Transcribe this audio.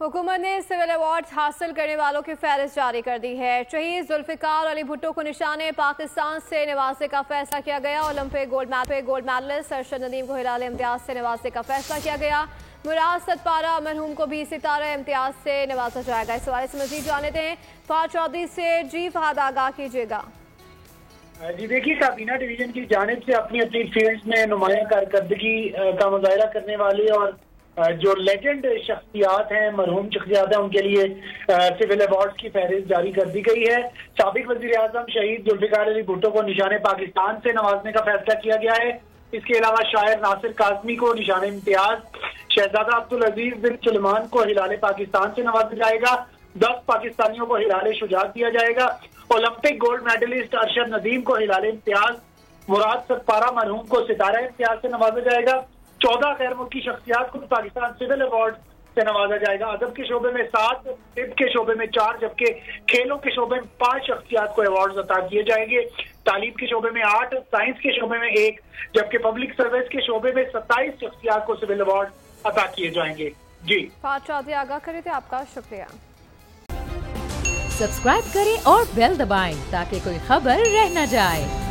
हुकूमत ने civil award हासिल करने वालों की फहरिस्त जारी कर दी है। शहीद जुल्फिकार अली भुट्टो को निशाने पाकिस्तान से नवाजने का फैसला किया गया। Olympic gold medalist Arshad Nadeem को हिलाल इम्तियाज से नवाजने का फैसला किया गया। मुराद सतपारा मरहूम को भी सितारा इम्तियाज से नवाजा जाएगा। इस हवाले से मजीद जान लेते हैं फहद चौधरी से। जी फहद, आगाह कीजिएगा। जी देखिए, काबीना डिवीजन की जानिब से अपनी अपनी फील्ड में नुमाया कारकर्दगी का मुजाहरा करने वाले और जो लेजेंड शख्सियात हैं, मरहूम शख्सियात हैं, उनके लिए सिविल अवार्ड की फहरिस्त जारी कर दी गई है। साबिक वजीर आजम शहीद जुल्फिकार अली भुट्टो को निशाने पाकिस्तान से नवाजने का फैसला किया गया है। इसके अलावा शायर नासिर काजमी को निशाने इम्तियाज, शहजादा अब्दुल अजीज बिन सुलेमान को हिलाले पाकिस्तान से नवाजा जाएगा। 10 पाकिस्तानियों को हिलाले शुजात दिया जाएगा। Olympic gold medalist Arshad Nadeem को हिलाले इम्तियाज, मुराद सतपारा मरहूम को सितारा इम्तियाज से नवाजा जाएगा। 14 गैर मुल्की शख्सियात को पाकिस्तान सिविल अवार्ड से नवाजा जाएगा। अदब के शोबे में 7, तिब के शोबे में 4, जबकि खेलों के शोबे में 5 शख्सियात को अवार्ड अता किए जाएंगे। तालीम के शोबे में 8, साइंस के शोबे में 1, जबकि पब्लिक सर्विस के शोबे में 27 शख्सियात को सिविल अवार्ड अता किए जाएंगे। जी फहद चौधरी आगाह करे थे, आपका शुक्रिया। सब्सक्राइब करें और बेल दबाएं ताकि कोई खबर रह न जाए।